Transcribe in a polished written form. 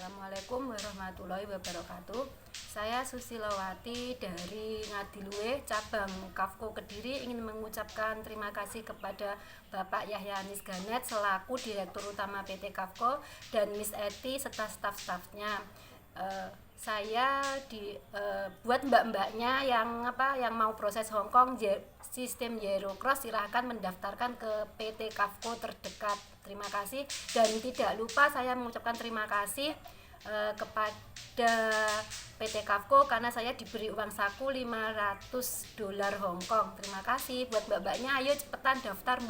Assalamualaikum warahmatullahi wabarakatuh. Saya Susilowati dari Ngadiluwe, cabang Kafko Kediri, ingin mengucapkan terima kasih kepada Bapak Yahya Anis Ganet selaku Direktur Utama PT Kafko dan Miss Eti serta staf-stafnya. Saya buat mbak-mbaknya yang mau proses Hongkong sistem Zero Cross, silahkan mendaftarkan ke PT Kafko terdekat. Terima kasih, dan tidak lupa saya mengucapkan terima kasih kepada PT Kafko karena saya diberi uang saku $500 Hongkong. Terima kasih buat mbak-mbaknya, ayo cepetan daftar mbak.